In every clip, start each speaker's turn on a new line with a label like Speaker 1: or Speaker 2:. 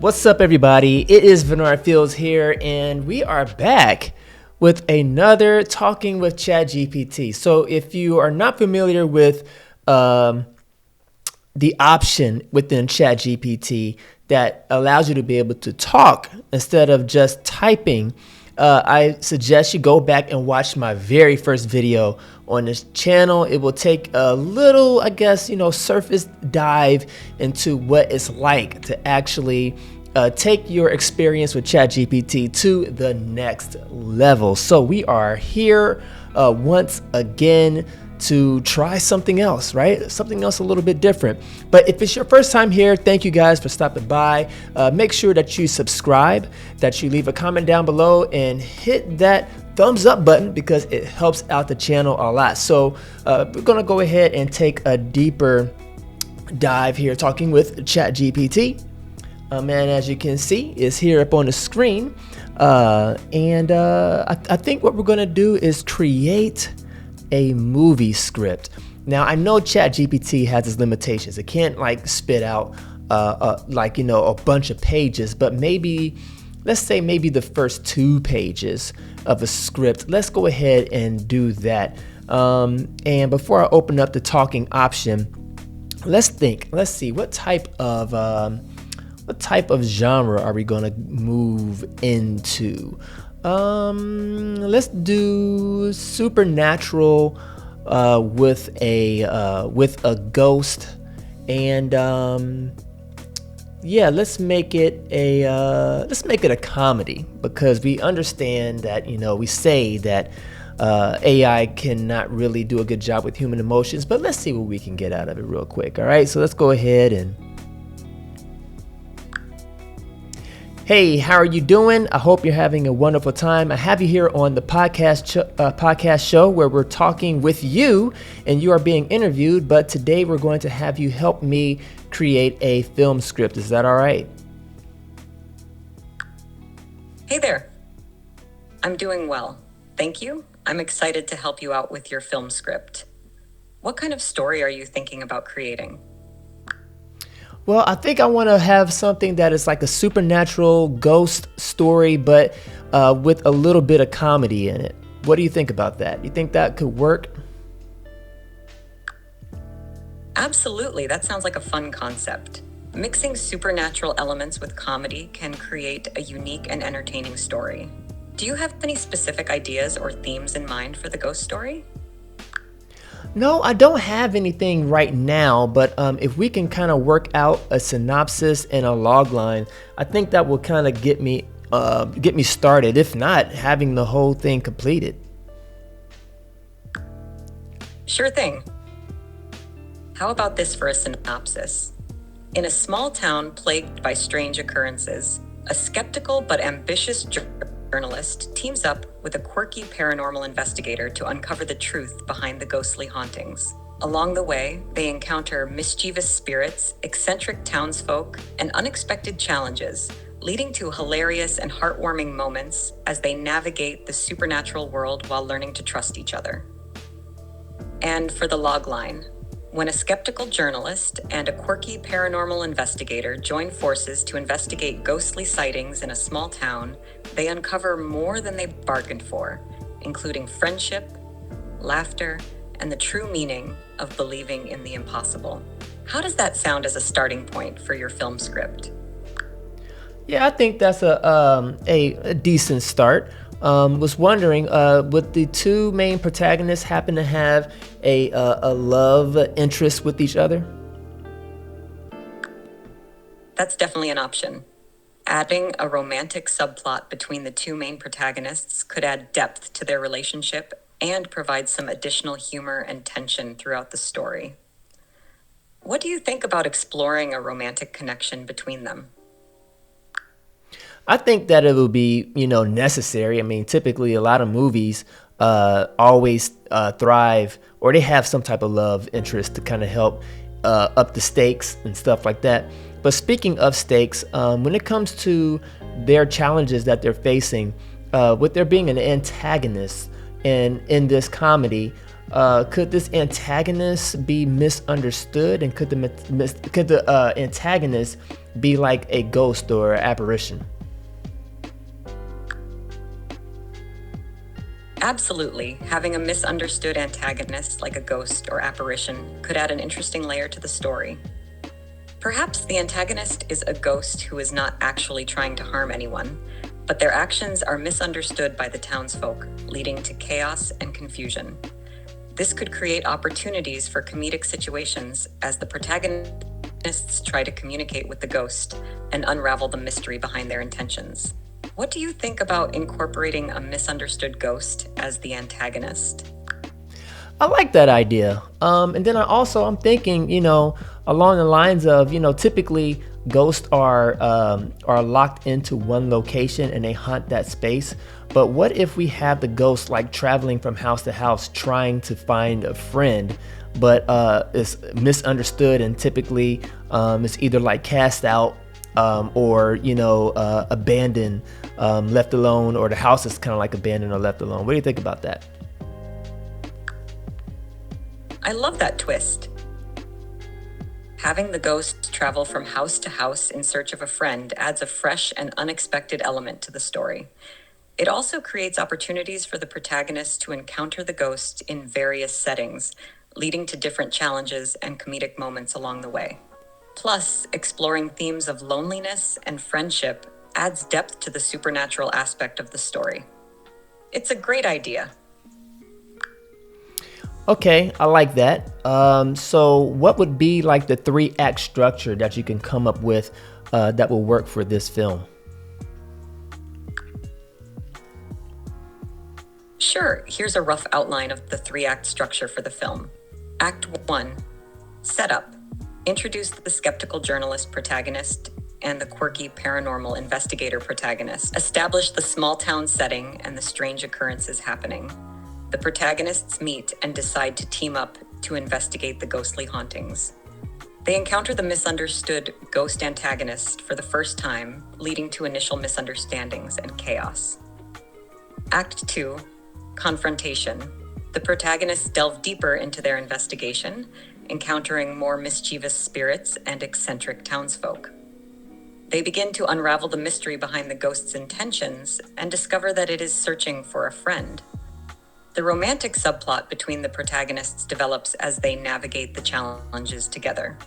Speaker 1: What's up, everybody? It is Bernard Fields here, and we are back with another Talking with ChatGPT. So if you are not familiar with the option within ChatGPT that allows you to be able to talk instead of just typing, I suggest you go back and watch my very first video on this channel. It will take a little, surface dive into what it's like to actually take your experience with ChatGPT to the next level. So we are here once again to try something else, right? Something else a little bit different. But if it's your first time here, thank you guys for stopping by. Make sure that you subscribe, that you leave a comment down below, and hit that thumbs up button because it helps out the channel a lot. So we're gonna go ahead and take a deeper dive here, talking with ChatGPT. And as you can see, it's here up on the screen. I think what we're gonna do is create a movie script. Now, I know ChatGPT has its limitations. It can't spit out a bunch of pages, but let's say maybe the first 2 pages of a script. Let's go ahead and do that. And before I open up the talking option, let's see, what type of genre are we gonna move into? Let's do supernatural with a ghost, and let's make it a comedy, because we understand that we say that AI cannot really do a good job with human emotions, but let's see what we can get out of it real quick. All right, so let's go ahead and hey, how are you doing? I hope you're having a wonderful time. I have you here on the podcast show where we're talking with you and you are being interviewed, but today we're going to have you help me create a film script. Is that all right?
Speaker 2: Hey there. I'm doing well. Thank you. I'm excited to help you out with your film script. What kind of story are you thinking about creating?
Speaker 1: Well, I think I want to have something that is like a supernatural ghost story, but with a little bit of comedy in it. What do you think about that? You think that could work?
Speaker 2: Absolutely. That sounds like a fun concept. Mixing supernatural elements with comedy can create a unique and entertaining story. Do you have any specific ideas or themes in mind for the ghost story?
Speaker 1: No, I don't have anything right now, but if we can kind of work out a synopsis and a log line, I think that will kind of get me started, if not having the whole thing completed.
Speaker 2: Sure thing. How about this for a synopsis? In a small town plagued by strange occurrences, a skeptical but ambitious journalist teams up with a quirky paranormal investigator to uncover the truth behind the ghostly hauntings. Along the way, they encounter mischievous spirits, eccentric townsfolk, and unexpected challenges, leading to hilarious and heartwarming moments as they navigate the supernatural world while learning to trust each other. And for the logline, when a skeptical journalist and a quirky paranormal investigator join forces to investigate ghostly sightings in a small town, they uncover more than they bargained for, including friendship, laughter, and the true meaning of believing in the impossible. How does that sound as a starting point for your film script?
Speaker 1: Yeah, I think that's a decent start. Was wondering, would the 2 main protagonists happen to have a love interest with each other?
Speaker 2: That's definitely an option. Adding a romantic subplot between the 2 main protagonists could add depth to their relationship and provide some additional humor and tension throughout the story. What do you think about exploring a romantic connection between them?
Speaker 1: I think that it will be, necessary. I mean, typically a lot of movies always thrive, or they have some type of love interest to kind of help up the stakes and stuff like that. But speaking of stakes, when it comes to their challenges that they're facing, with there being an antagonist in this comedy, Could this antagonist be misunderstood, and could the antagonist be like a ghost or apparition?
Speaker 2: Absolutely. Having a misunderstood antagonist like a ghost or apparition could add an interesting layer to the story. Perhaps the antagonist is a ghost who is not actually trying to harm anyone, but their actions are misunderstood by the townsfolk, leading to chaos and confusion. This could create opportunities for comedic situations as the protagonists try to communicate with the ghost and unravel the mystery behind their intentions. What do you think about incorporating a misunderstood ghost as the antagonist?
Speaker 1: I like that idea. And then I'm thinking, along the lines of, typically ghosts are locked into one location and they hunt that space. But what if we have the ghost like traveling from house to house trying to find a friend, but it's misunderstood, and typically it's either like cast out, or abandoned, left alone, or the house is kind of like abandoned or left alone. What do you think about that?
Speaker 2: I love that twist. Having the ghost travel from house to house in search of a friend adds a fresh and unexpected element to the story. It also creates opportunities for the protagonist to encounter the ghost in various settings, leading to different challenges and comedic moments along the way. Plus, exploring themes of loneliness and friendship adds depth to the supernatural aspect of the story. It's a great idea.
Speaker 1: Okay, I like that. So what would be like the 3-act structure that you can come up with that will work for this film?
Speaker 2: Sure, here's a rough outline of the 3-act structure for the film. Act 1, setup. Introduce the skeptical journalist protagonist and the quirky paranormal investigator protagonist. Establish the small town setting and the strange occurrences happening. The protagonists meet and decide to team up to investigate the ghostly hauntings. They encounter the misunderstood ghost antagonist for the first time, leading to initial misunderstandings and chaos. Act 2, confrontation. The protagonists delve deeper into their investigation, encountering more mischievous spirits and eccentric townsfolk. They begin to unravel the mystery behind the ghost's intentions and discover that it is searching for a friend. The romantic subplot between the protagonists develops as they navigate the challenges together.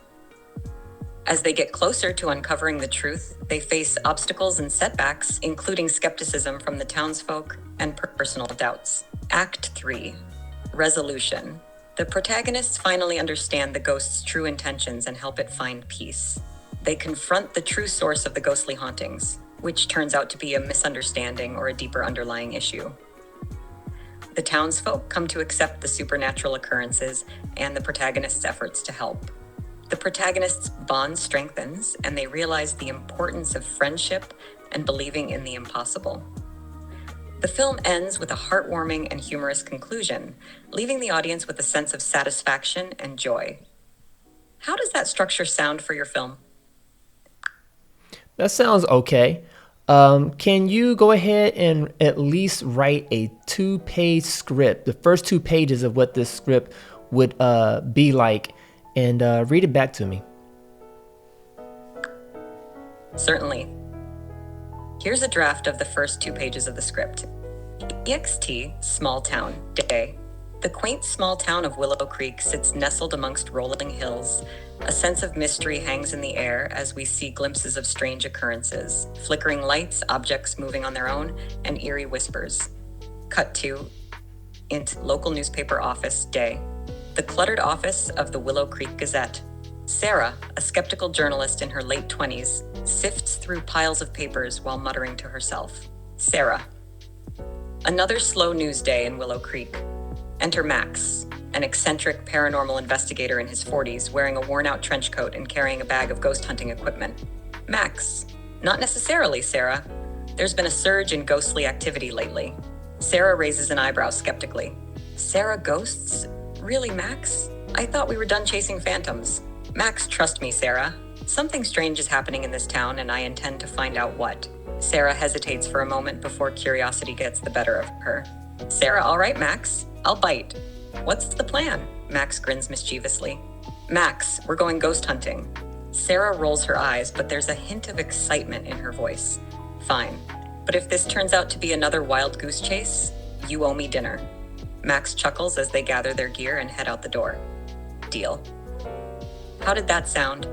Speaker 2: As they get closer to uncovering the truth, they face obstacles and setbacks, including skepticism from the townsfolk and personal doubts. Act 3, resolution. The protagonists finally understand the ghost's true intentions and help it find peace. They confront the true source of the ghostly hauntings, which turns out to be a misunderstanding or a deeper underlying issue. The townsfolk come to accept the supernatural occurrences and the protagonist's efforts to help. The protagonist's bond strengthens, and they realize the importance of friendship and believing in the impossible. The film ends with a heartwarming and humorous conclusion, leaving the audience with a sense of satisfaction and joy. How does that structure sound for your film?
Speaker 1: That sounds okay. Can you go ahead and at least write a 2-page script, the first 2 pages of what this script would be like, and read it back to me?
Speaker 2: Certainly. Here's a draft of the first 2 pages of the script. EXT, small town, day. The quaint small town of Willow Creek sits nestled amongst rolling hills. A sense of mystery hangs in the air as we see glimpses of strange occurrences, flickering lights, objects moving on their own, and eerie whispers. Cut to local newspaper office, day. The cluttered office of the Willow Creek Gazette. Sarah, a skeptical journalist in her late 20s, sifts through piles of papers while muttering to herself. Sarah. Another slow news day in Willow Creek. Enter Max, an eccentric paranormal investigator in his 40s, wearing a worn-out trench coat and carrying a bag of ghost hunting equipment. Max. Not necessarily, Sarah. There's been a surge in ghostly activity lately. Sarah raises an eyebrow skeptically. Sarah, ghosts? Really, Max? I thought we were done chasing phantoms. Max, trust me, Sarah. Something strange is happening in this town, and I intend to find out what. Sarah hesitates for a moment before curiosity gets the better of her. Sarah, all right, Max. I'll bite. What's the plan? Max grins mischievously. Max, we're going ghost hunting. Sarah rolls her eyes, but there's a hint of excitement in her voice. Fine. But if this turns out to be another wild goose chase, you owe me dinner. Max chuckles as they gather their gear and head out the door. Deal. How did that sound?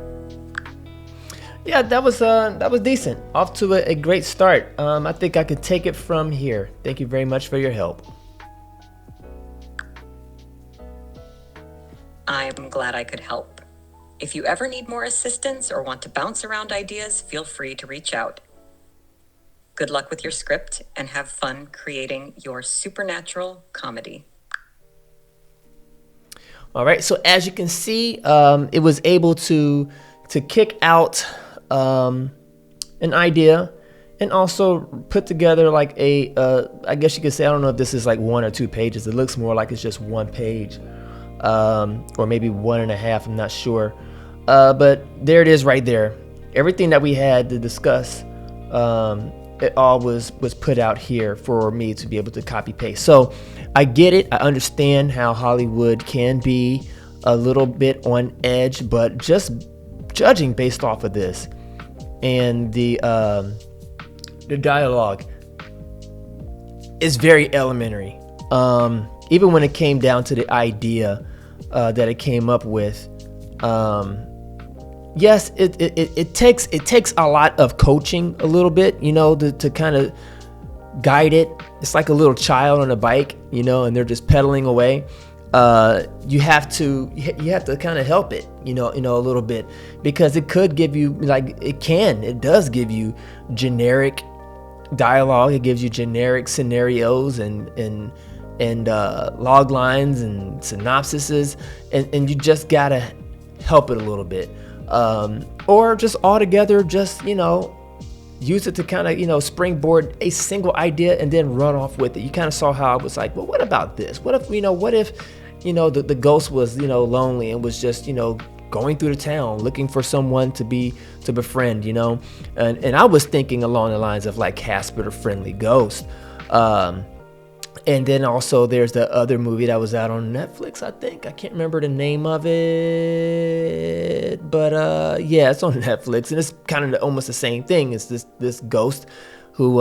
Speaker 1: Yeah, that was decent. Off to a great start. I think I could take it from here. Thank you very much for your help.
Speaker 2: I'm glad I could help. If you ever need more assistance or want to bounce around ideas, feel free to reach out. Good luck with your script and have fun creating your supernatural comedy.
Speaker 1: All right, so as you can see, it was able to kick out an idea and also put together like I guess you could say, I don't know if this is like 1 or 2 pages. It looks more like it's just 1 page, or maybe 1.5. I'm not sure, but there it is right there. Everything that we had to discuss, it all was put out here for me to be able to copy paste. So I get it. I understand how Hollywood can be a little bit on edge, but just judging based off of this and the dialogue is very elementary. Even when it came down to the idea that it came up with, yes, it takes a lot of coaching, a little bit, to kind of guide it. It's like a little child on a bike, and they're just pedaling away. You have to kind of help it, a little bit, because it could give you it does give you generic dialogue. It gives you generic scenarios and log lines and synopsises, and you just gotta help it a little bit, or just altogether just use it to kind of springboard a single idea and then run off with it. You kind of saw how I was like, well, what about this? What if the ghost was lonely and was just going through the town looking for someone to befriend, and I was thinking along the lines of like Casper the Friendly Ghost. And then also there's the other movie that was out on Netflix, I think. I can't remember the name of it, but yeah, it's on Netflix, and it's kind of almost the same thing. It's this ghost who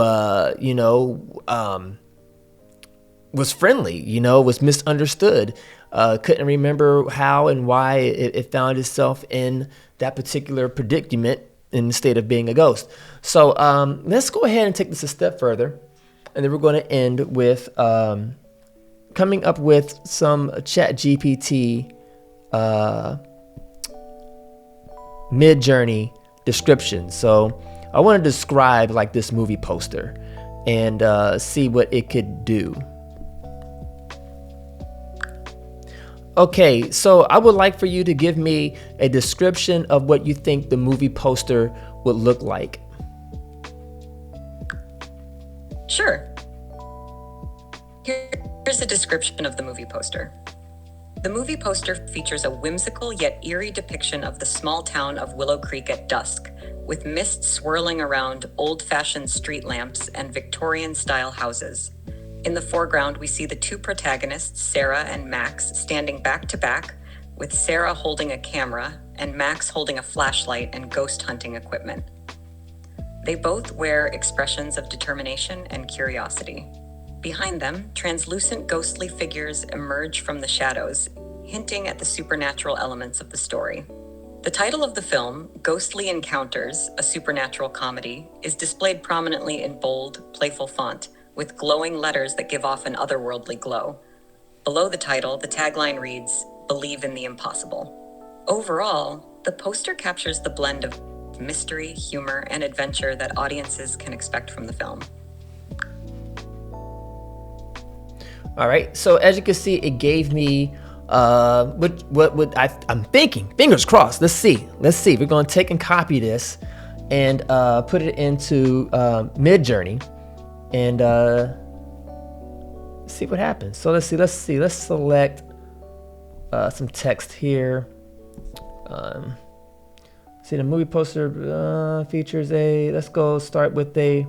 Speaker 1: was friendly, was misunderstood, couldn't remember how and why it found itself in that particular predicament in the state of being a ghost. So let's go ahead and take this a step further. And then we're going to end with coming up with some ChatGPT mid-journey description. So I want to describe like this movie poster and see what it could do. Okay, so I would like for you to give me a description of what you think the movie poster would look like.
Speaker 2: Sure. Here's a description of the movie poster. The movie poster features a whimsical yet eerie depiction of the small town of Willow Creek at dusk, with mist swirling around old-fashioned street lamps and Victorian-style houses. In the foreground, we see the two protagonists, Sarah and Max, standing back to back, with Sarah holding a camera and Max holding a flashlight and ghost hunting equipment. They both wear expressions of determination and curiosity. Behind them, translucent ghostly figures emerge from the shadows, hinting at the supernatural elements of the story. The title of the film, Ghostly Encounters, a Supernatural Comedy, is displayed prominently in bold, playful font, with glowing letters that give off an otherworldly glow. Below the title, the tagline reads, "Believe in the impossible." Overall, the poster captures the blend of mystery, humor, and adventure that audiences can expect from the film.
Speaker 1: All right, so as you can see, it gave me I'm thinking, fingers crossed. Let's see. We're going to take and copy this and put it into Midjourney and see what happens. So let's see. Let's select some text here. See, the movie poster features let's go start with a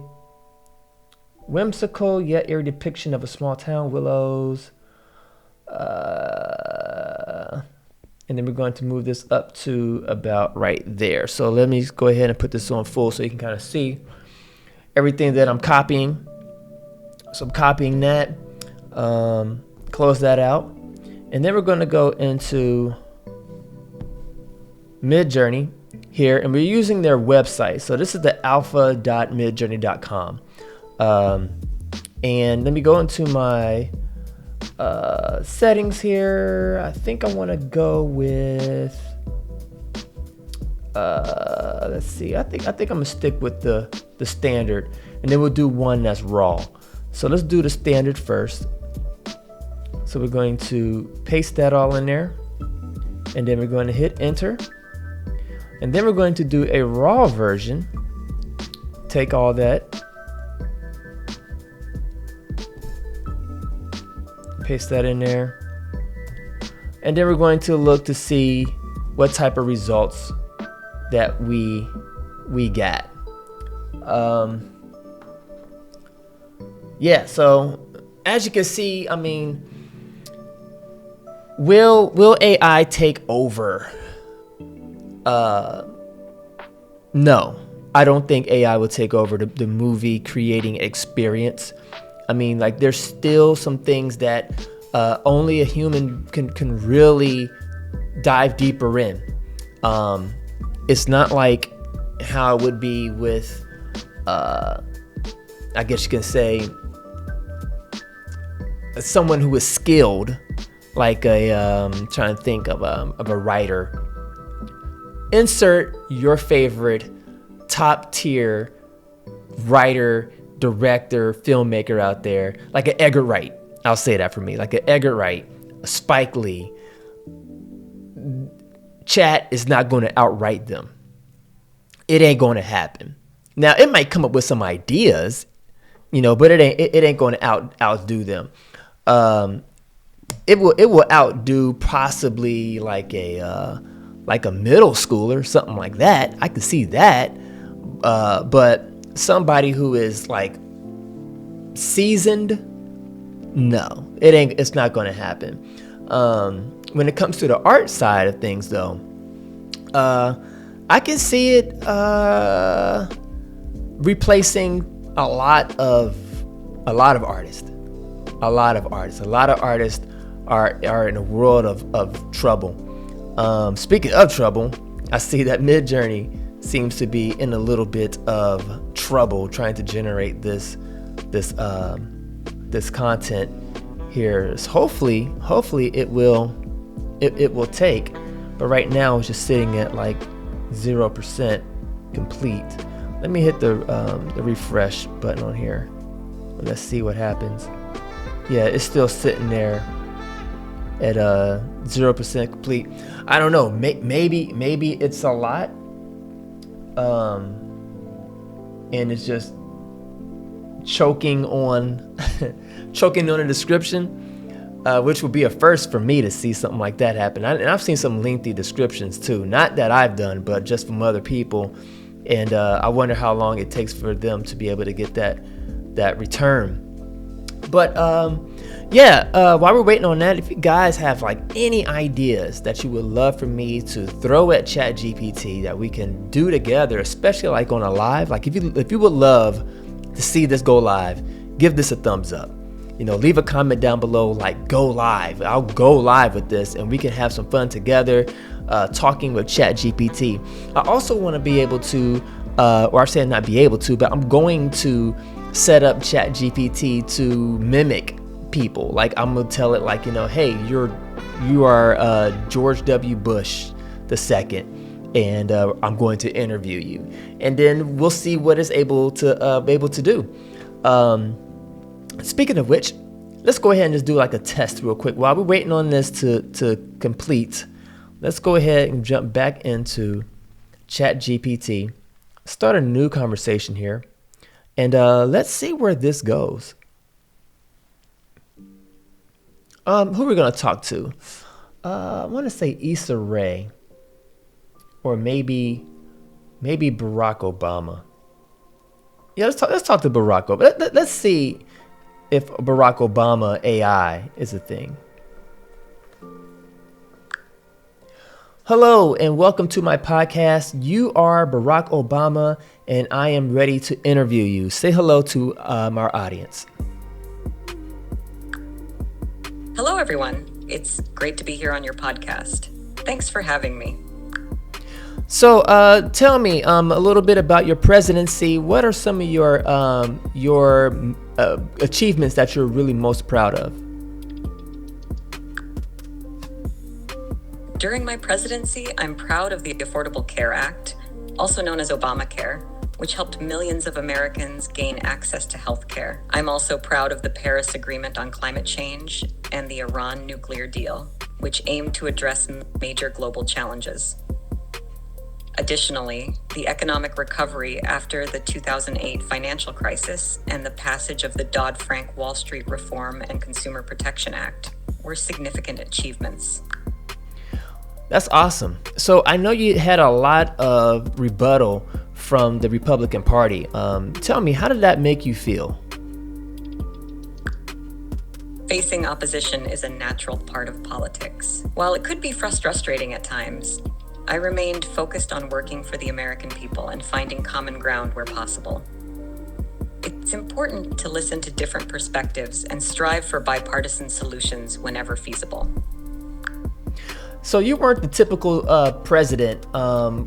Speaker 1: whimsical yet eerie depiction of a small town, Willows. And then we're going to move this up to about right there. So let me go ahead and put this on full so you can kind of see everything that I'm copying. So I'm copying that, close that out. And then we're going to go into Midjourney here, and we're using their website. So this is the alpha.midjourney.com. And let me go into my settings here. I think I want to go with let's see. I think I'm gonna stick with the standard, and then we'll do one that's raw. So let's do the standard first. So we're going to paste that all in there, and then we're going to hit enter, and then we're going to do a raw version. Take all that, paste that in there, and then we're going to look to see what type of results that we got. Yeah, so as you can see, I mean, will AI take over? No, I don't think AI will take over the movie creating experience. I mean, like, there's still some things that only a human can really dive deeper in. It's not like how it would be with, I guess you can say, someone who is skilled, like trying to think of a writer. Insert your favorite top tier writer, director, filmmaker out there, like an Edgar Wright. I'll say that for me, like an Edgar Wright, a Spike Lee. Chat is not going to outright them. It ain't going to happen. Now, it might come up with some ideas, but it ain't going to outdo them. It will outdo possibly like a middle schooler, something like that. I can see that. But somebody who is like seasoned, no, it's not going to happen. When it comes to the art side of things, though, I can see it replacing a lot of artists. A lot of artists are in a world of trouble. Speaking of trouble, I see that Midjourney seems to be in a little bit of trouble trying to generate this content here. So hopefully it will take, but right now it's just sitting at like 0% complete. Let me hit the refresh button on here. Let's see what happens. Yeah, it's still sitting there at 0% complete. I don't know. Maybe it's a lot, and it's just choking on the description, which would be a first for me to see something like that happen. And I've seen some lengthy descriptions too, not that I've done, but just from other people. And I wonder how long it takes for them to be able to get that return. But while we're waiting on that, if you guys have like any ideas that you would love for me to throw at ChatGPT that we can do together, especially like on a live, like if you would love to see this go live, give this a thumbs up. Leave a comment down below, like, go live. I'll go live with this, and we can have some fun together, talking with ChatGPT. I also want to be able to, or I'm saying not be able to, but I'm going to set up ChatGPT to mimic people. Like, I'm gonna tell it, like, hey, you are George W. Bush II, and I'm going to interview you, and then we'll see what it's able to do. Speaking of which, let's go ahead and just do like a test real quick while we're waiting on this to complete. Let's go ahead and jump back into ChatGPT, start a new conversation here, and let's see where this goes. Who are we gonna talk to? I want to say Issa Rae, or maybe Barack Obama. Yeah, let's talk to Barack Obama. Let's see if Barack Obama AI is a thing. Hello, and welcome to my podcast. You are Barack Obama, and I am ready to interview you. Say hello to our audience.
Speaker 2: Hello, everyone. It's great to be here on your podcast. Thanks for having me.
Speaker 1: So, tell me a little bit about your presidency. What are some of your achievements that you're really most proud of?
Speaker 2: During my presidency, I'm proud of the Affordable Care Act, also known as Obamacare, which helped millions of Americans gain access to health care. I'm also proud of the Paris Agreement on Climate Change and the Iran nuclear deal, which aim to address major global challenges. Additionally, the economic recovery after the 2008 financial crisis and the passage of the Dodd-Frank Wall Street Reform and Consumer Protection Act were significant achievements.
Speaker 1: That's awesome. So I know you had a lot of rebuttal from the Republican Party. Tell me, how did that make you feel?
Speaker 2: Facing opposition is a natural part of politics. While it could be frustrating at times, I remained focused on working for the American people and finding common ground where possible. It's important to listen to different perspectives and strive for bipartisan solutions whenever feasible.
Speaker 1: So you weren't the typical president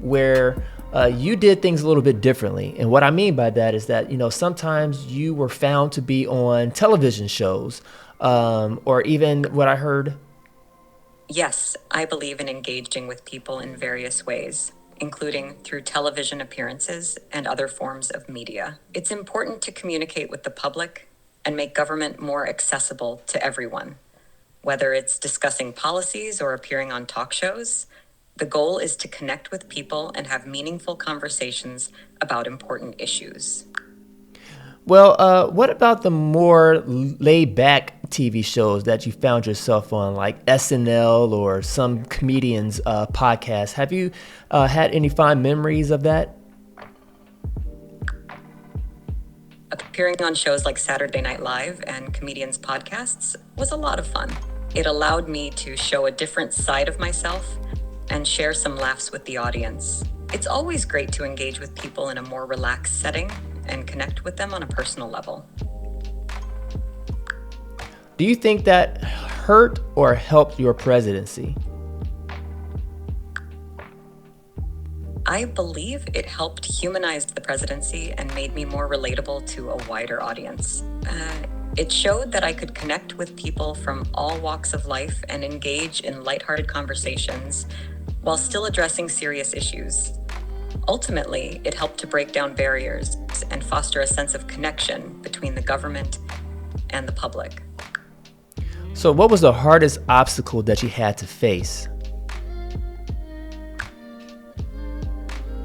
Speaker 1: where you did things a little bit differently. And what I mean by that is that, sometimes you were found to be on television shows or even what I heard.
Speaker 2: Yes, I believe in engaging with people in various ways, including through television appearances and other forms of media. It's important to communicate with the public and make government more accessible to everyone. Whether it's discussing policies or appearing on talk shows, the goal is to connect with people and have meaningful conversations about important issues.
Speaker 1: Well, what about the more laid-back TV shows that you found yourself on, like SNL or some comedians' podcasts? Have you had any fond memories of that?
Speaker 2: Appearing on shows like Saturday Night Live and comedians' podcasts was a lot of fun. It allowed me to show a different side of myself and share some laughs with the audience. It's always great to engage with people in a more relaxed setting and connect with them on a personal level.
Speaker 1: Do you think that hurt or helped your presidency?
Speaker 2: I believe it helped humanize the presidency and made me more relatable to a wider audience. It showed that I could connect with people from all walks of life and engage in lighthearted conversations while still addressing serious issues. Ultimately, it helped to break down barriers and foster a sense of connection between the government and the public.
Speaker 1: So what was the hardest obstacle that you had to face?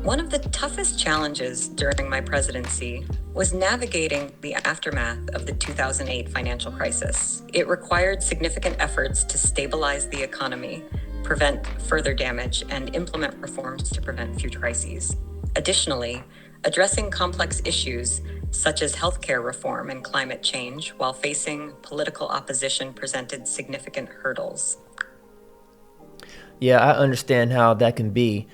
Speaker 2: One of the toughest challenges during my presidency was navigating the aftermath of the 2008 financial crisis. It required significant efforts to stabilize the economy, prevent further damage, and implement reforms to prevent future crises. Additionally, addressing complex issues such as healthcare reform and climate change while facing political opposition presented significant hurdles.
Speaker 1: Yeah, I understand how that can be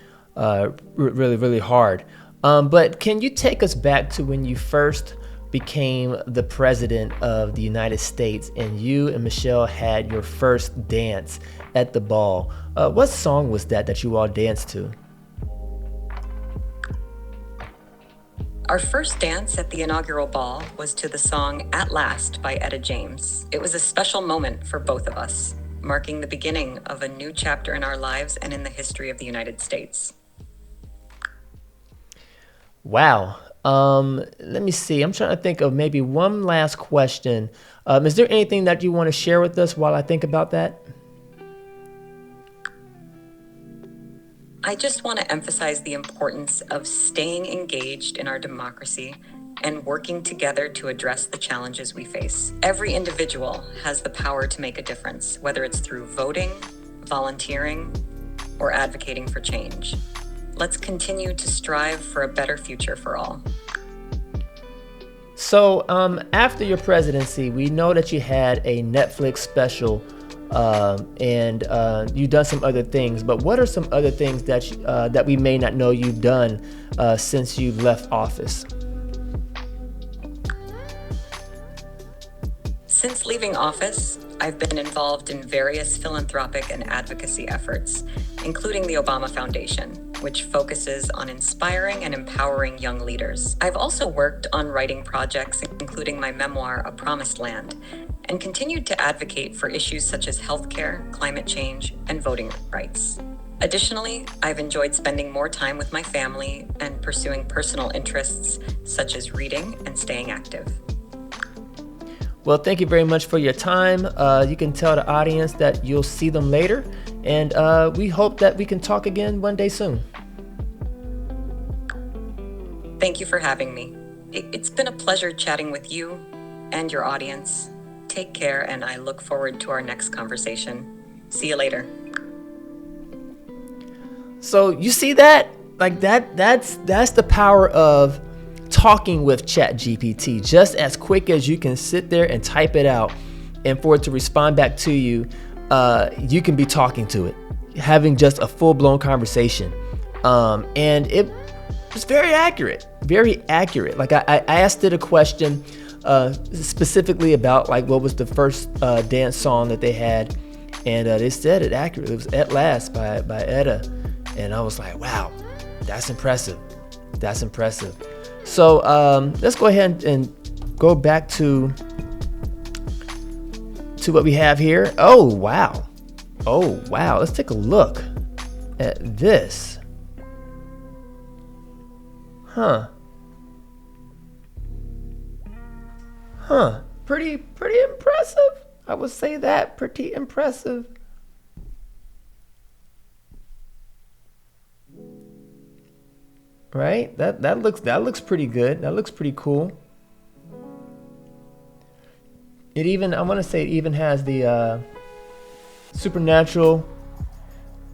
Speaker 1: really, really hard. But can you take us back to when you first became the president of the United States and you and Michelle had your first dance at the ball? What song was that you all danced to?
Speaker 2: Our first dance at the inaugural ball was to the song At Last by Etta James. It was a special moment for both of us, marking the beginning of a new chapter in our lives and in the history of the United States.
Speaker 1: Wow. Let me see. I'm trying to think of maybe one last question. Is there anything that you want to share with us while I think about that?
Speaker 2: I just want to emphasize the importance of staying engaged in our democracy and working together to address the challenges we face. Every individual has the power to make a difference, whether it's through voting, volunteering, or advocating for change. Let's continue to strive for a better future for all.
Speaker 1: So after your presidency, we know that you had a Netflix special and you've done some other things. But what are some other things that that we may not know you've done since you left office?
Speaker 2: Since leaving office, I've been involved in various philanthropic and advocacy efforts, including the Obama Foundation, which focuses on inspiring and empowering young leaders. I've also worked on writing projects, including my memoir, A Promised Land, and continued to advocate for issues such as healthcare, climate change, and voting rights. Additionally, I've enjoyed spending more time with my family and pursuing personal interests such as reading and staying active.
Speaker 1: Well, thank you very much for your time. You can tell the audience that you'll see them later, and we hope that we can talk again one day soon.
Speaker 2: Thank you for having me. It's been a pleasure chatting with you and your audience. Take care, and I look forward to our next conversation. See you later.
Speaker 1: So you see that? Like that's the power of talking with ChatGPT. Just as quick as you can sit there and type it out and for it to respond back to you, you can be talking to it, having just a full-blown conversation. And it was very accurate. Like I asked it a question specifically about like what was the first dance song that they had, and they said it accurately. It was At Last by Etta. And I was like, wow, that's impressive. So let's go ahead and go back to what we have here. Oh, wow. Let's take a look at this. Pretty impressive. I would say that. Pretty impressive. Right? That looks pretty good. That looks pretty cool. It even, I want to say it even has the supernatural.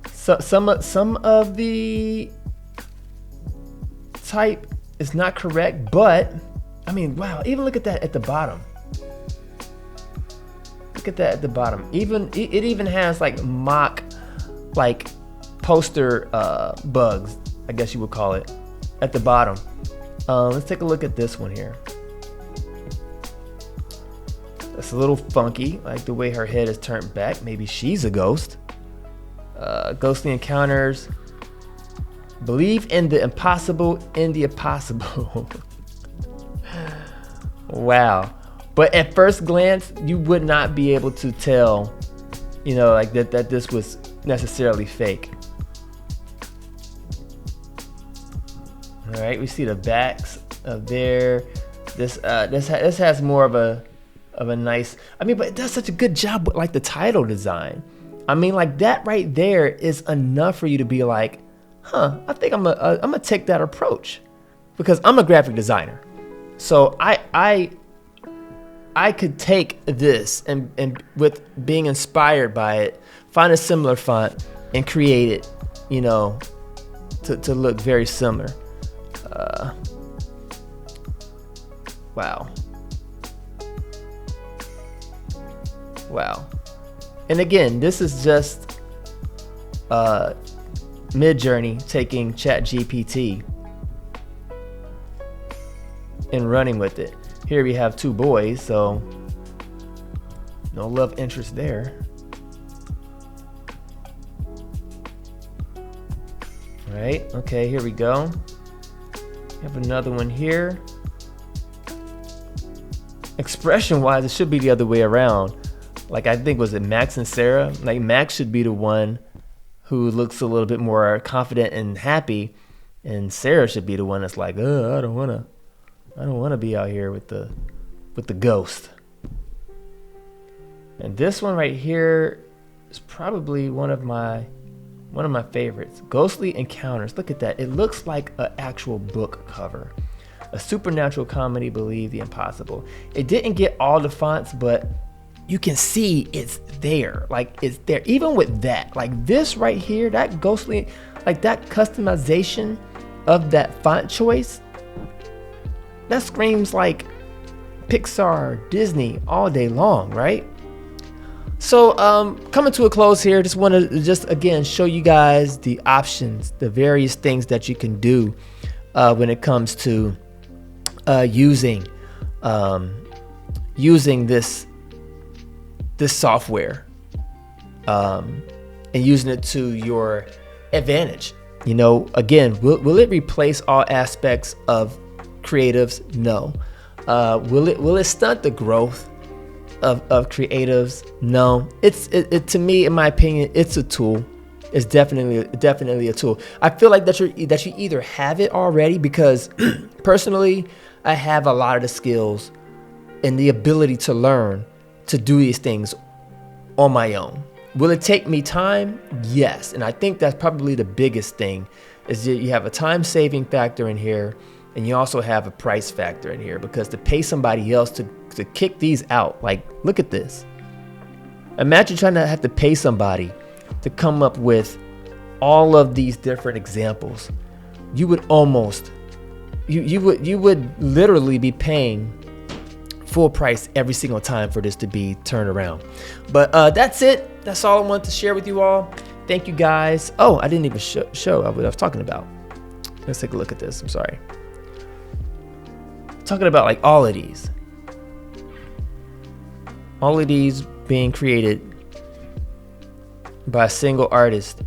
Speaker 1: Some of the type is not correct, but I mean, wow, even look at that at the bottom. Even it even has like mock like poster bugs, I guess you would call it, at the bottom. Let's take a look at this one here. It's a little funky, like the way her head is turned back. Maybe she's a ghost. Ghostly encounters. Believe in the impossible, Wow. But at first glance, you would not be able to tell, like that this was necessarily fake. All right, we see the backs of there. This has more of a nice. I mean, but it does such a good job with like the title design. I mean, like that right there is enough for you to be like, I think I'm gonna take that approach, because I'm a graphic designer. So I could take this and with being inspired by it, find a similar font and create it, to look very similar. Wow. And again, this is just Midjourney taking ChatGPT and running with it. Here we have two boys, so no love interest there. All right, okay, here we go. We have another one here. Expression-wise, it should be the other way around. Like, I think, was it Max and Sarah? Like, Max should be the one who looks a little bit more confident and happy, and Sarah should be the one that's like, I don't wanna be out here with the ghost. And this one right here is probably one of my favorites. Ghostly Encounters. Look at that. It looks like an actual book cover. A supernatural comedy, Believe the Impossible. It didn't get all the fonts, but you can see it's there. Like, it's there. Even with that, like this right here, that ghostly, like that customization of that font choice, that screams like Pixar, Disney all day long, right? So coming to a close here, just want to again show you guys the options, the various things that you can do when it comes to using this software and using it to your advantage. You know, again, will it replace all aspects of creatives? No. Will it stunt the growth of creatives? No. It to me, in my opinion, it's a tool. It's definitely a tool. I feel like that you either have it already, because personally, I have a lot of the skills and the ability to learn to do these things on my own. Will it take me time? Yes. And I think that's probably the biggest thing, is that you have a time saving factor in here, and you also have a price factor in here, because to pay somebody else to kick these out, like, look at this. Imagine trying to have to pay somebody to come up with all of these different examples. You would almost, you would literally be paying full price every single time for this to be turned around. But that's it. That's all I wanted to share with you all. Thank you guys. Oh, I didn't even show what I was talking about. Let's take a look at this. I'm sorry. Talking about like all of these being created by a single artist.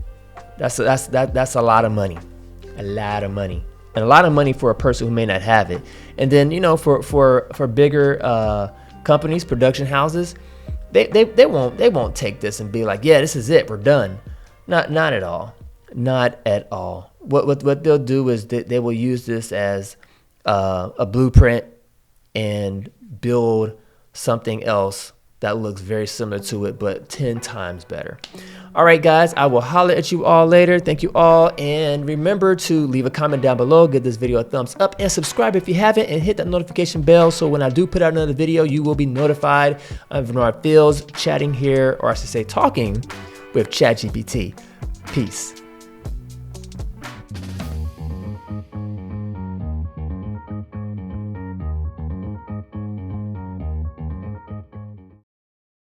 Speaker 1: That's a lot of money. A lot of money. And a lot of money for a person who may not have it. And then, you know, for bigger companies, production houses, they won't take this and be like, yeah, this is it, we're done. Not at all. Not at all. What they'll do is they will use this as a blueprint and build something else that looks very similar to it, but 10 times better. All right, guys, I will holler at you all later. Thank you all. And remember to leave a comment down below, give this video a thumbs up, and subscribe if you haven't, and hit that notification bell so when I do put out another video, you will be notified. I'm Bernard Fields, chatting here, or I should say talking with ChatGPT. Peace.